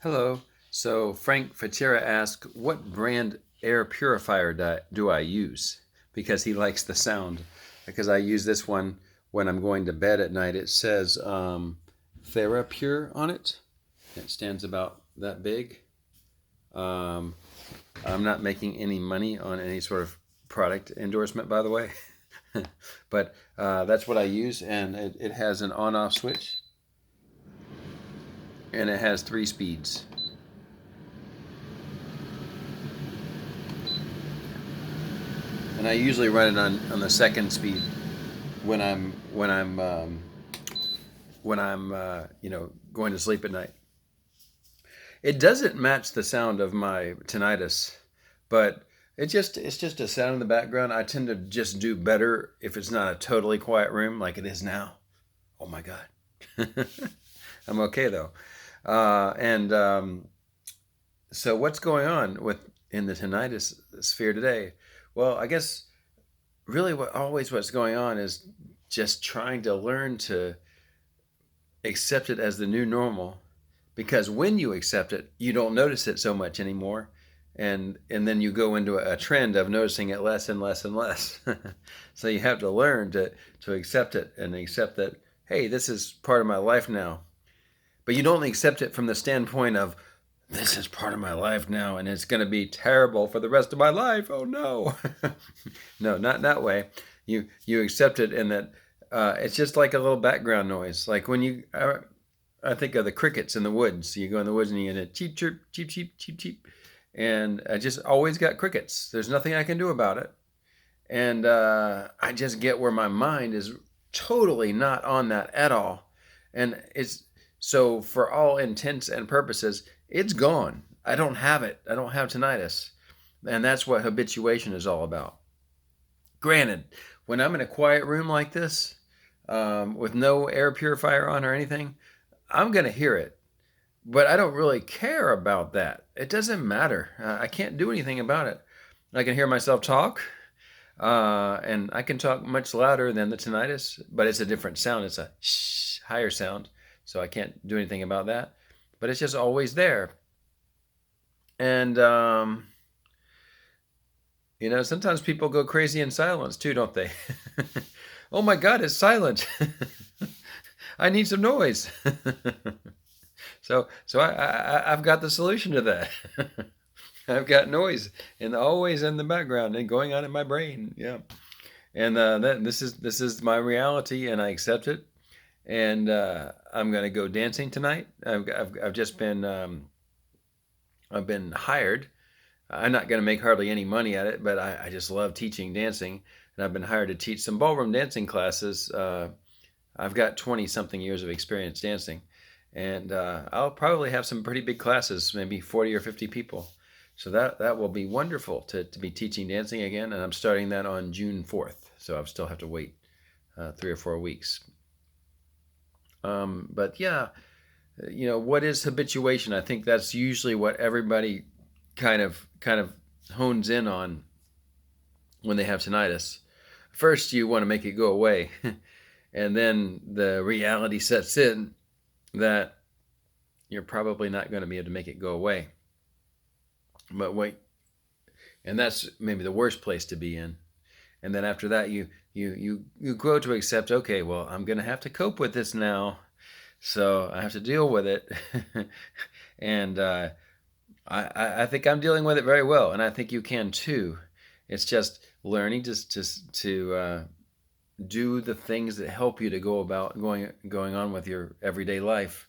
Hello. So Frank Fatira asked, what brand air purifier do I use? Because he likes the sound. Because I use this one when I'm going to bed at night. It says TheraPure on it. It stands about that big. Um, I'm not making any money on any sort of product endorsement, by the way. But that's what I use, and it has an on-off switch, and it has 3 speeds. And I usually run it on the second speed when I'm going to sleep at night. It doesn't match the sound of my tinnitus, but it's just a sound in the background. I tend to just do better if it's not a totally quiet room like it is now. Oh my god, I'm okay though. And So what's going on with in the tinnitus sphere today? Well, I guess really what's going on is just trying to learn to accept it as the new normal, because when you accept it you don't notice it so much anymore, and then you go into a trend of noticing it less and less and less. So you have to learn to accept it and accept that, hey, this is part of my life now. But you don't accept it from the standpoint of, this is part of my life now and it's going to be terrible for the rest of my life. Oh no. No, not that way. You accept it in that it's just like a little background noise. Like when I think of the crickets in the woods. You go in the woods and you get a cheep, chirp, cheep, cheep, cheep, cheep. And I just always got crickets. There's nothing I can do about it. And I just get where my mind is totally not on that at all. And it's so, for all intents and purposes, it's gone. I don't have it. I don't have tinnitus. And that's what habituation is all about. Granted, when I'm in a quiet room like this, with no air purifier on or anything, I'm going to hear it. But I don't really care about that. It doesn't matter. I can't do anything about it. I can hear myself talk, and I can talk much louder than the tinnitus, but it's a different sound. It's a higher sound, so I can't do anything about that. But it's just always there. And sometimes people go crazy in silence too, don't they? Oh my God, it's silent. I need some noise. I've got the solution to that. I've got noise and always in the background and going on in my brain. Yeah, and this is my reality, and I accept it. And I'm gonna go dancing tonight. I've just been I've been hired. I'm not gonna make hardly any money at it, but I just love teaching dancing, and I've been hired to teach some ballroom dancing classes. I've got 20 something years of experience dancing, and I'll probably have some pretty big classes, maybe 40 or 50 people. So that will be wonderful to be teaching dancing again, and I'm starting that on June 4th. So I still have to wait 3 or 4 weeks. But yeah, what is habituation? I think that's usually what everybody kind of hones in on when they have tinnitus. First, you want to make it go away, and then the reality sets in that you're probably not going to be able to make it go away. But wait, and that's maybe the worst place to be in. And then after that, you grow to accept, okay, well, I'm going to have to cope with this now, so I have to deal with it. And I think I'm dealing with it very well, and I think you can too. It's just learning to do the things that help you to go about going on with your everyday life.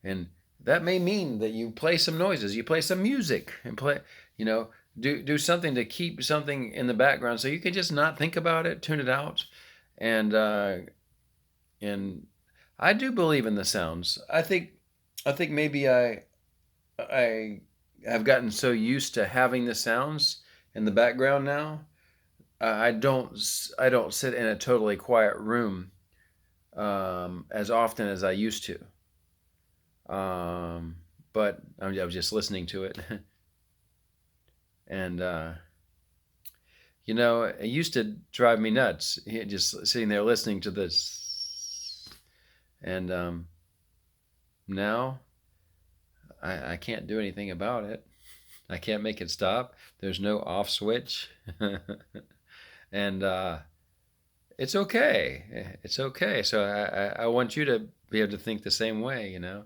And that may mean that you play some noises, you play some music, and do something to keep something in the background so you can just not think about it, tune it out. And uh, and I do believe in the sounds. I think maybe I have gotten so used to having the sounds in the background now. I don't sit in a totally quiet room as often as I used to. But I was just listening to it, and it used to drive me nuts, just sitting there listening to this. And now I can't do anything about it. I can't make it stop. There's no off switch. And it's okay. It's okay. So I want you to be able to think the same way, you know.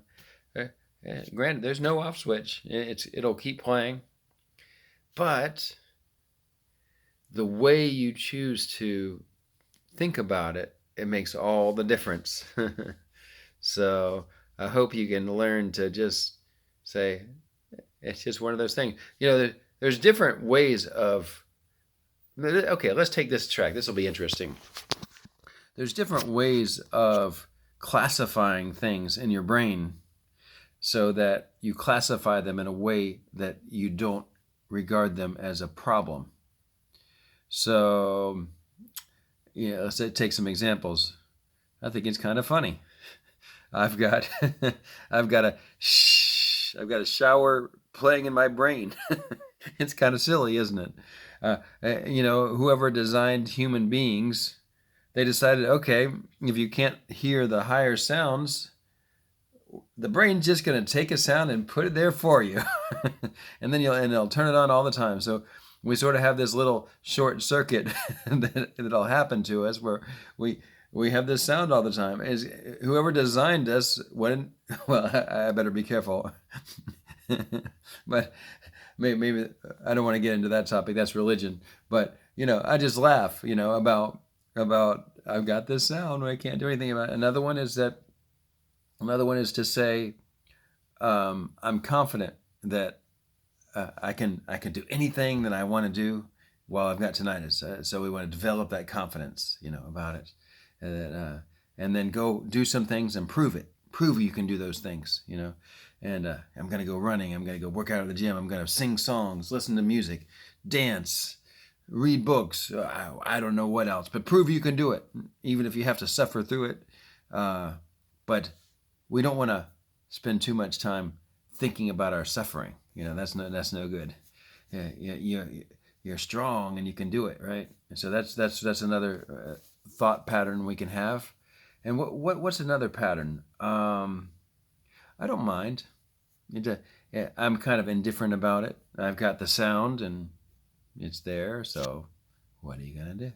Granted, there's no off switch. It'll keep playing, but the way you choose to think about it, it makes all the difference. So I hope you can learn to just say, it's just one of those things. You know, there's different ways of. Okay, let's take this track. This will be interesting. There's different ways of classifying things in your brain so that you classify them in a way that you don't regard them as a problem. So, yeah, let's take some examples. I think it's kind of funny. I've got I've got a shower playing in my brain. It's kind of silly, isn't it? You know, whoever designed human beings, they decided, okay, if you can't hear the higher sounds, the brain's just going to take a sound and put it there for you. And then it'll turn it on all the time. So we sort of have this little short circuit that'll happen to us where we have this sound all the time. Is whoever designed us, well, I better be careful. But maybe I don't want to get into that topic. That's religion. But, you know, I just laugh, you know, about I've got this sound, I can't do anything about it. Another one is to say, I'm confident that I can do anything that I want to do while I've got tinnitus. So we want to develop that confidence, you know, about it, and then go do some things and prove it. Prove you can do those things, you know. And I'm going to go running. I'm going to go work out at the gym. I'm going to sing songs, listen to music, dance, read books. I don't know what else, but prove you can do it, even if you have to suffer through it. But we don't want to spend too much time thinking about our suffering. You know, that's no good. Yeah, you're strong and you can do it, right? And so that's another thought pattern we can have. And what's another pattern? I don't mind. I'm kind of indifferent about it. I've got the sound and it's there. So what are you gonna do?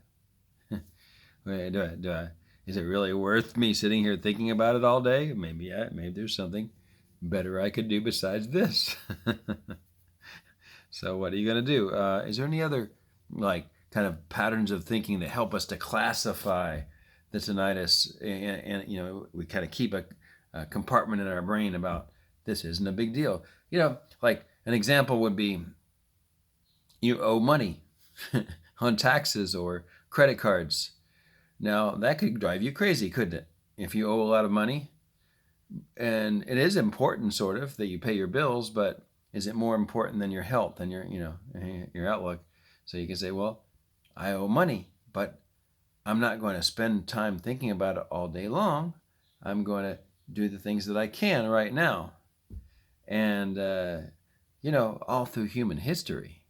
Is it really worth me sitting here thinking about it all day? Maybe there's something better I could do besides this. So what are you going to do? Is there any other like kind of patterns of thinking that help us to classify the tinnitus? And you know, we kind of keep a compartment in our brain about this isn't a big deal. You know, like an example would be you owe money on taxes or credit cards. Now, that could drive you crazy, couldn't it? If you owe a lot of money, and it is important sort of that you pay your bills, but is it more important than your health and your outlook? So you can say, well, I owe money, but I'm not going to spend time thinking about it all day long. I'm going to do the things that I can right now. And, you know, all through human history,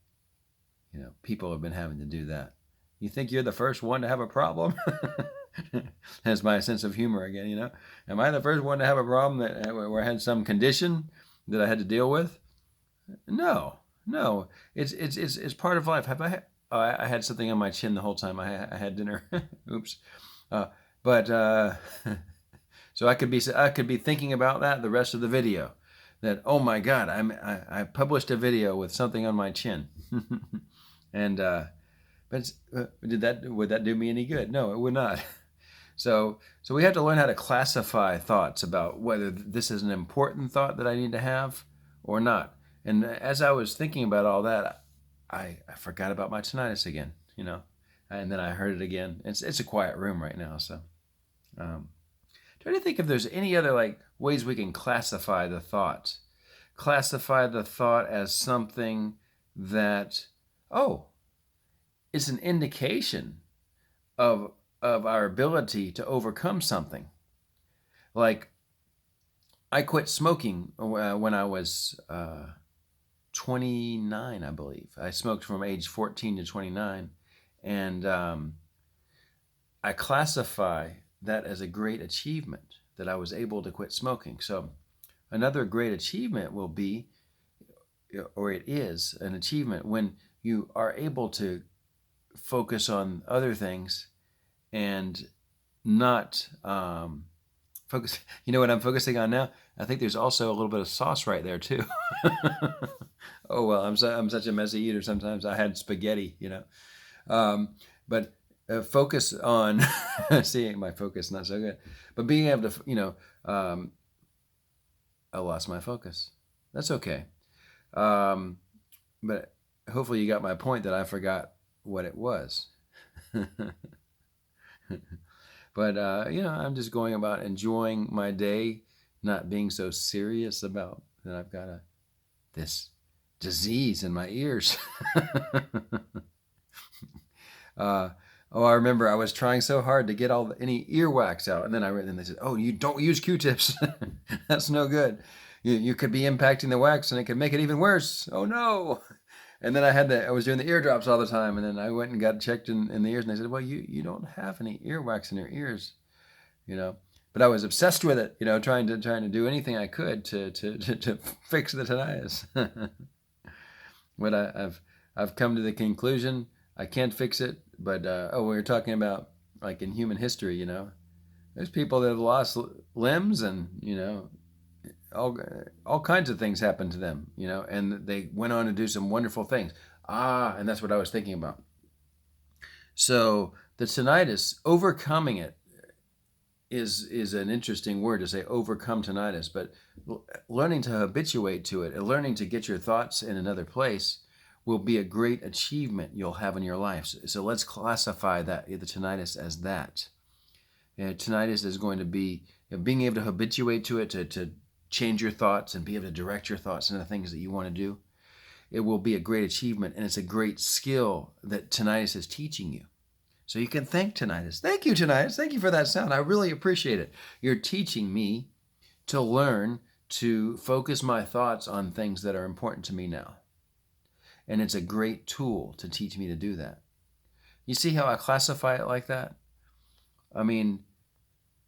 you know, people have been having to do that. You think you're the first one to have a problem? That's my sense of humor again, you know. Am I the first one to have a problem where I had some condition that I had to deal with? No. It's part of life. Have I had? Oh, I had something on my chin the whole time I had dinner. Oops. But so I could be thinking about that the rest of the video. That, oh my God, I published a video with something on my chin, and but would that do me any good? No, it would not. So we have to learn how to classify thoughts about whether this is an important thought that I need to have or not. And as I was thinking about all that, I forgot about my tinnitus again, you know, and then I heard it again. It's a quiet room right now, so try to think if there's any other like ways we can classify the thought. Classify the thought as something that, oh, it's an indication of our ability to overcome something. Like, I quit smoking when I was 29, I believe. I smoked from age 14 to 29, and I classify that as a great achievement that I was able to quit smoking. So another great achievement will be, or it is an achievement, when you are able to focus on other things and not focus. You know what I'm focusing on now? I think there's also a little bit of sauce right there too. Oh well, I'm such a messy eater. Sometimes I had spaghetti, but focus on seeing my focus not so good, but being able to, I lost my focus. That's okay. But hopefully you got my point that I forgot what it was. But I'm just going about enjoying my day, not being so serious about that I've got this disease in my ears. I remember I was trying so hard to get any earwax out, and then they said, "Oh, you don't use Q-tips. That's no good. You could be impacting the wax, and it could make it even worse. Oh no!" And then I was doing the eardrops all the time, and then I went and got checked in the ears, and they said, "Well, you don't have any earwax in your ears, you know." But I was obsessed with it, trying to do anything I could to fix the tinnitus. But I've come to the conclusion I can't fix it. But we were talking about like in human history, there's people that have lost limbs, and all kinds of things happened to them, and they went on to do some wonderful things. And that's what I was thinking about. So the tinnitus, overcoming it, is an interesting word to say, overcome tinnitus, but learning to habituate to it and learning to get your thoughts in another place will be a great achievement you'll have in your life. So let's classify the tinnitus as that. Tinnitus is going to be being able to habituate to it, to change your thoughts and be able to direct your thoughts into the things that you want to do. It will be a great achievement, and it's a great skill that tinnitus is teaching you. So you can thank tinnitus. Thank you, tinnitus. Thank you for that sound. I really appreciate it. You're teaching me to learn to focus my thoughts on things that are important to me now. And it's a great tool to teach me to do that. You see how I classify it like that? I mean,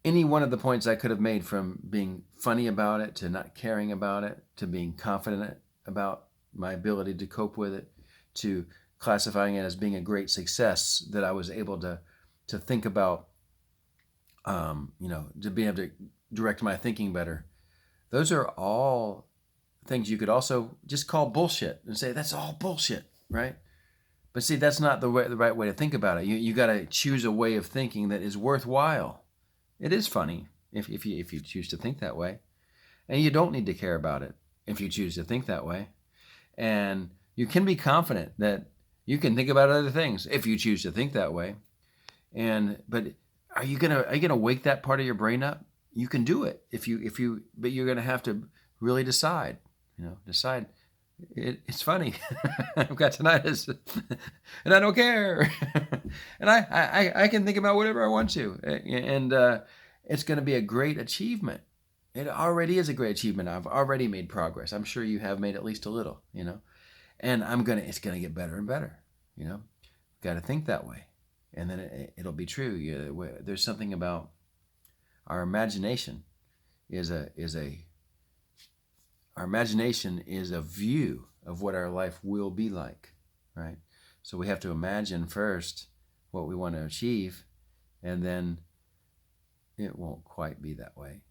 any one of the points I could have made, from being funny about it, to not caring about it, to being confident about my ability to cope with it, to classifying it as being a great success that I was able to think about, to be able to direct my thinking better. Those are all things you could also just call bullshit and say, that's all bullshit, right? But see, that's not the right way to think about it. You got to choose a way of thinking that is worthwhile. It is funny if you choose to think that way. And you don't need to care about it if you choose to think that way. And you can be confident that you can think about other things if you choose to think that way. But are you gonna wake that part of your brain up? You can do it but you're gonna have to really decide. Decide. It's funny. I've got tinnitus, and I don't care, and I can think about whatever I want to, and it's going to be a great achievement. It already is a great achievement. I've already made progress. I'm sure you have made at least a little, and it's going to get better and better. Got to think that way, and then it'll be true. There's something about our imagination our imagination is a view of what our life will be like, right? So we have to imagine first what we want to achieve, and then it won't quite be that way.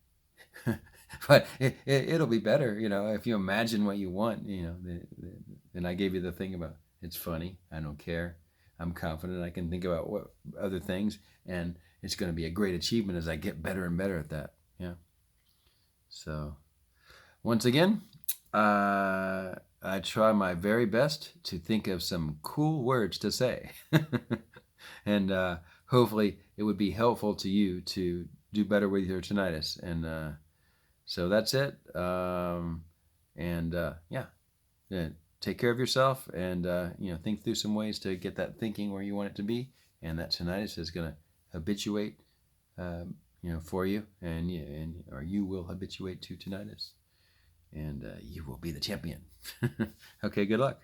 But it'll be better, if you imagine what you want, then I gave you the thing about it's funny, I don't care, I'm confident, I can think about what other things, and it's going to be a great achievement as I get better and better at that. Yeah. So once again, I try my very best to think of some cool words to say. And hopefully it would be helpful to you to do better with your tinnitus. And so that's it. Take care of yourself, and think through some ways to get that thinking where you want it to be, and that tinnitus is going to habituate for you, or you will habituate to tinnitus, and you will be the champion. Okay, good luck.